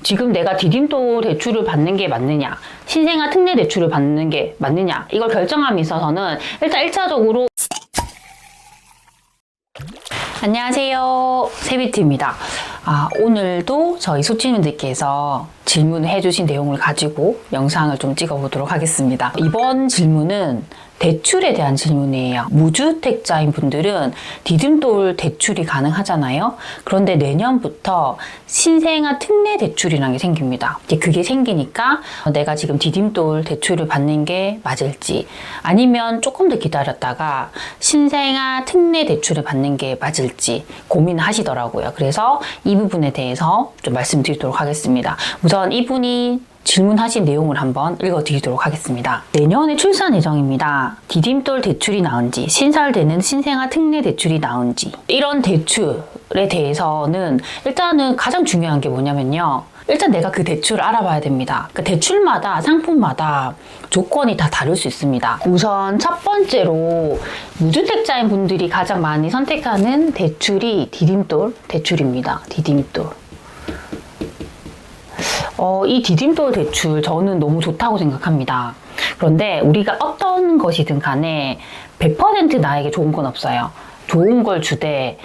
지금 내가 디딤돌 대출을 받는 게 맞느냐, 신생아 특례 대출을 받는 게 맞느냐, 이걸 결정함에 있어서는 일단 1차적으로 안녕하세요, 세비트입니다. 오늘도 저희 소치님들께서 질문을 해주신 내용을 가지고 영상을 좀 찍어보도록 하겠습니다. 이번 질문은 대출에 대한 질문이에요. 무주택자인 분들은 디딤돌 대출이 가능하잖아요. 그런데 내년부터 신생아 특례 대출이라는 게 생깁니다. 이제 그게 생기니까 내가 지금 디딤돌 대출을 받는 게 맞을지, 아니면 조금 더 기다렸다가 신생아 특례 대출을 받는 게 맞을지 고민하시더라고요. 그래서 이 부분에 대해서 좀 말씀드리도록 하겠습니다. 우선 이분이 질문하신 내용을 한번 읽어드리도록 하겠습니다. 내년에 출산 예정입니다. 디딤돌 대출이 나온지, 신설되는 신생아 특례 대출이 나온지, 이런 대출에 대해서는 일단은 가장 중요한 게 뭐냐면요. 일단 내가 그 대출을 알아봐야 됩니다. 그 대출마다, 상품마다 조건이 다 다를 수 있습니다. 우선 첫 번째로 무주택자인 분들이 가장 많이 선택하는 대출이 디딤돌 대출입니다. 디딤돌. 이 디딤돌 대출 저는 너무 좋다고 생각합니다. 그런데 우리가 어떤 것이든 간에 100% 나에게 좋은 건 없어요. 좋은 걸 주되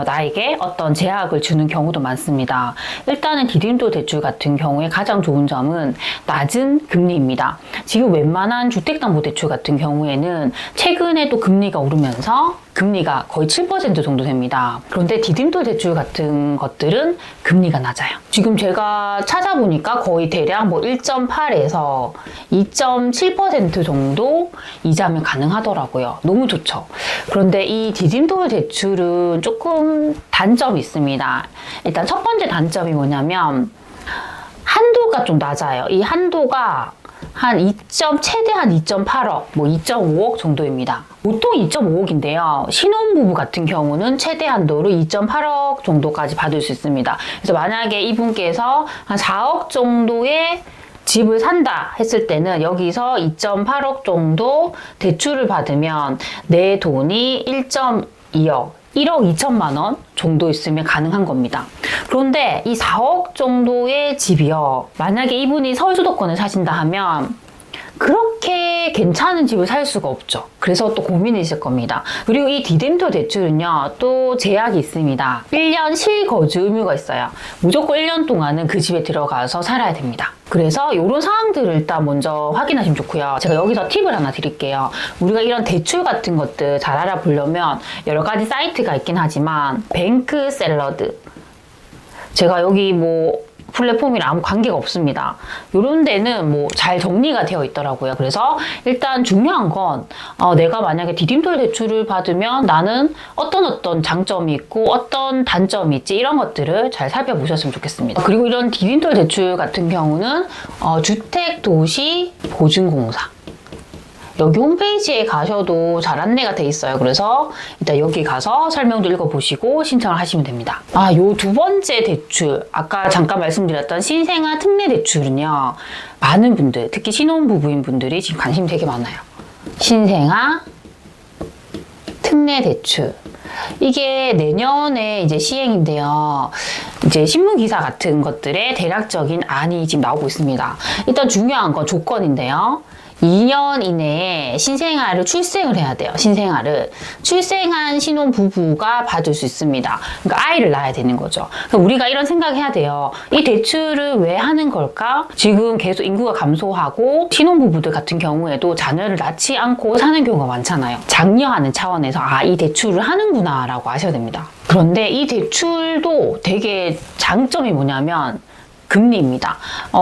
나에게 어떤 제약을 주는 경우도 많습니다. 일단은 디딤돌 대출 같은 경우에 가장 좋은 점은 낮은 금리입니다. 지금 웬만한 주택담보대출 같은 경우에는 최근에도 금리가 오르면서 금리가 거의 7% 정도 됩니다. 그런데 디딤돌 대출 같은 것들은 금리가 낮아요. 지금 제가 찾아보니까 거의 대략 1.8에서 2.7% 정도 이자면 가능하더라고요. 너무 좋죠. 그런데 이 디딤돌 대출은 조금 단점이 있습니다. 일단 첫 번째 단점이 뭐냐면 한도가 좀 낮아요. 이 한도가 최대한 2.8억, 2.5억 정도입니다. 보통 2.5억인데요. 신혼부부 같은 경우는 최대 한도로 2.8억 정도까지 받을 수 있습니다. 그래서 만약에 이분께서 한 4억 정도의 집을 산다 했을 때는 여기서 2.8억 정도 대출을 받으면 내 돈이 1.2억, 1억 2천만 원 정도 있으면 가능한 겁니다. 그런데 이 4억 정도의 집이요. 만약에 이분이 서울 수도권을 사신다 하면 그렇게 괜찮은 집을 살 수가 없죠. 그래서 또 고민이실 겁니다. 그리고 이 디딤돌 대출은요, 또 제약이 있습니다. 1년 실거주 의무가 있어요. 무조건 1년 동안은 그 집에 들어가서 살아야 됩니다. 그래서 이런 사항들을 일단 먼저 확인하시면 좋고요. 제가 여기서 팁을 하나 드릴게요. 우리가 이런 대출 같은 것들 잘 알아보려면 여러 가지 사이트가 있긴 하지만 뱅크 샐러드, 제가 여기 플랫폼이랑 아무 관계가 없습니다. 이런 데는 잘 정리가 되어 있더라고요. 그래서 일단 중요한 건 내가 만약에 디딤돌 대출을 받으면 나는 어떤 장점이 있고 어떤 단점이 있지, 이런 것들을 잘 살펴보셨으면 좋겠습니다. 그리고 이런 디딤돌 대출 같은 경우는 주택도시보증공사, 여기 홈페이지에 가셔도 잘 안내가 돼 있어요. 그래서 일단 여기 가서 설명도 읽어보시고 신청을 하시면 됩니다. 요 두 번째 대출, 아까 잠깐 말씀드렸던 신생아 특례 대출은요, 많은 분들, 특히 신혼부부인 분들이 지금 관심이 되게 많아요. 신생아 특례 대출. 이게 내년에 이제 시행인데요. 이제 신문기사 같은 것들의 대략적인 안이 지금 나오고 있습니다. 일단 중요한 건 조건인데요. 2년 이내에 신생아를 출생을 해야 돼요. 신생아를. 출생한 신혼부부가 받을 수 있습니다. 그러니까 아이를 낳아야 되는 거죠. 그러니까 우리가 이런 생각해야 돼요. 이 대출을 왜 하는 걸까? 지금 계속 인구가 감소하고 신혼부부들 같은 경우에도 자녀를 낳지 않고 사는 경우가 많잖아요. 장려하는 차원에서 이 대출을 하는구나 라고 아셔야 됩니다. 그런데 이 대출도 되게 장점이 뭐냐면 금리입니다.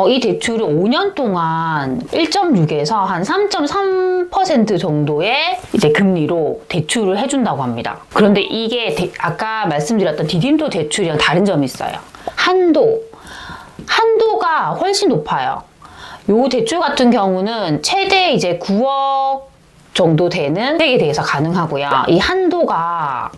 이 대출을 5년 동안 1.6에서 한 3.3% 정도의 이제 금리로 대출을 해준다고 합니다. 그런데 이게 아까 말씀드렸던 디딤돌 대출이랑 다른 점이 있어요. 한도가 훨씬 높아요. 요 대출 같은 경우는 최대 이제 9억 정도 되는 혜택에 대해서 가능하고요. 이 한도가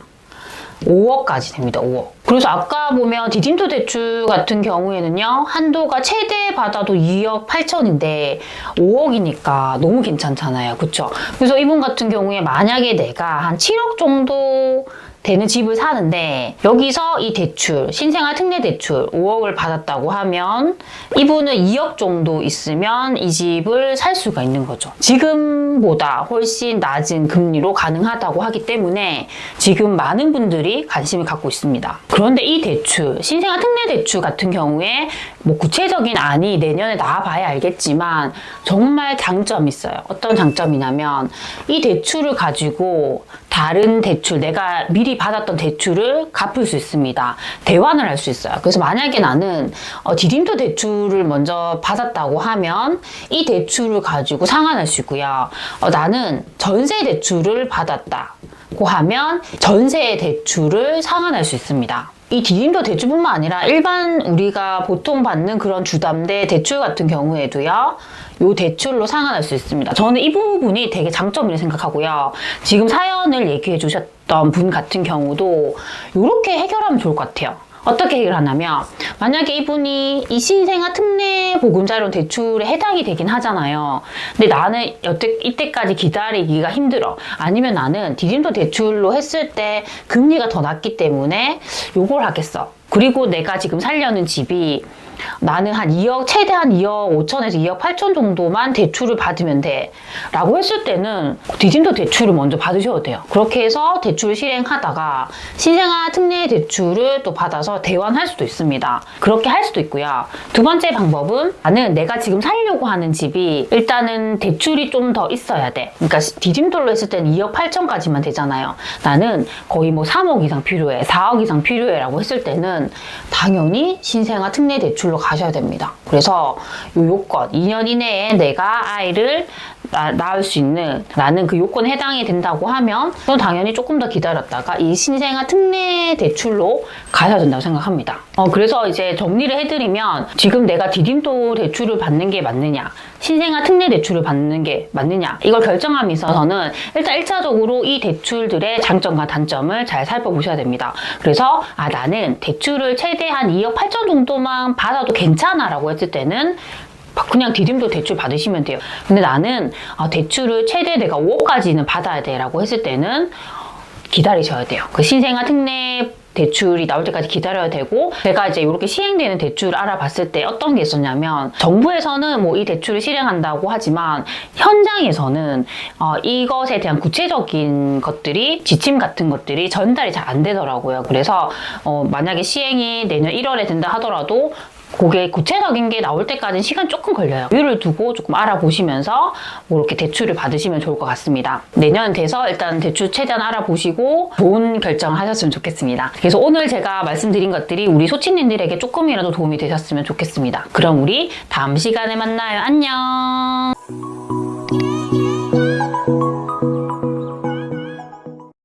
5억까지 됩니다. 5억. 그래서 아까 보면 디딤돌 대출 같은 경우에는요, 한도가 최대 받아도 2억 8천인데 5억이니까 너무 괜찮잖아요. 그쵸? 그래서 이분 같은 경우에 만약에 내가 한 7억 정도 되는 집을 사는데 여기서 이 대출, 신생아 특례 대출 5억을 받았다고 하면 이분은 2억 정도 있으면 이 집을 살 수가 있는 거죠. 지금보다 훨씬 낮은 금리로 가능하다고 하기 때문에 지금 많은 분들이 관심을 갖고 있습니다. 그런데 이 대출, 신생아 특례 대출 같은 경우에 뭐 구체적인 안이 내년에 나와봐야 알겠지만 정말 장점이 있어요. 어떤 장점이냐면 이 대출을 가지고 다른 대출, 내가 미리 받았던 대출을 갚을 수 있습니다. 대환을 할 수 있어요. 그래서 만약에 나는 디딤도 대출을 먼저 받았다고 하면 이 대출을 가지고 상환할 수 있고요. 나는 전세 대출을 받았다고 하면 전세 대출을 상환할 수 있습니다. 이 디딤도 대출뿐만 아니라 일반 우리가 보통 받는 그런 주담대 대출 같은 경우에도요. 요 대출로 상환할 수 있습니다. 저는 이 부분이 되게 장점이라고 생각하고요. 지금 사연을 얘기해 주셨던 분 같은 경우도 이렇게 해결하면 좋을 것 같아요. 어떻게 해결하냐면 만약에 이분이 이 신생아 특례 보금자료 대출에 해당이 되긴 하잖아요. 근데 나는 이때까지 기다리기가 힘들어. 아니면 나는 디딤도 대출로 했을 때 금리가 더 낮기 때문에 요걸 하겠어. 그리고 내가 지금 살려는 집이 나는 한 2억, 최대한 2억 5천에서 2억 8천 정도만 대출을 받으면 돼. 라고 했을 때는 디딤도 대출을 먼저 받으셔도 돼요. 그렇게 해서 대출을 실행하다가 신생아 특례 대출을 또 받아서 대환할 수도 있습니다. 그렇게 할 수도 있고요. 두 번째 방법은 나는 내가 지금 살려고 하는 집이 일단은 대출이 좀 더 있어야 돼. 그러니까 디딤돌로 했을 때는 2억 8천까지만 되잖아요. 나는 거의 뭐 3억 이상 필요해, 4억 이상 필요해 라고 했을 때는 당연히 신생아 특례 대출로 가셔야 됩니다. 그래서 요 요건 2년 이내에 내가 아이를 낳을 수 있는 라는 그 요건에 해당이 된다고 하면 저는 당연히 조금 더 기다렸다가 이 신생아 특례 대출로 가셔야 된다고 생각합니다. 그래서 이제 정리를 해드리면 지금 내가 디딤도 대출을 받는 게 맞느냐, 신생아 특례 대출을 받는 게 맞느냐, 이걸 결정함에 있어서는 일단 1차적으로 이 대출들의 장점과 단점을 잘 살펴보셔야 됩니다. 그래서 나는 대출을 최대한 2억 8천 정도만 받아도 괜찮아 라고 했을 때는 그냥 디딤도 대출 받으시면 돼요. 근데 나는 대출을 최대 내가 5억까지는 받아야 돼 라고 했을 때는 기다리셔야 돼요. 그 신생아 특례 대출이 나올 때까지 기다려야 되고, 제가 이제 이렇게 시행되는 대출을 알아봤을 때 어떤 게 있었냐면 정부에서는 뭐 이 대출을 실행한다고 하지만 현장에서는 이것에 대한 구체적인 것들이, 지침 같은 것들이 전달이 잘 안 되더라고요. 그래서 만약에 시행이 내년 1월에 된다 하더라도 그게 구체적인 게 나올 때까지는 시간 조금 걸려요. 여유를 두고 조금 알아보시면서 뭐 이렇게 대출을 받으시면 좋을 것 같습니다. 내년 돼서 일단 대출 최대한 알아보시고 좋은 결정을 하셨으면 좋겠습니다. 그래서 오늘 제가 말씀드린 것들이 우리 소치님들에게 조금이라도 도움이 되셨으면 좋겠습니다. 그럼 우리 다음 시간에 만나요. 안녕.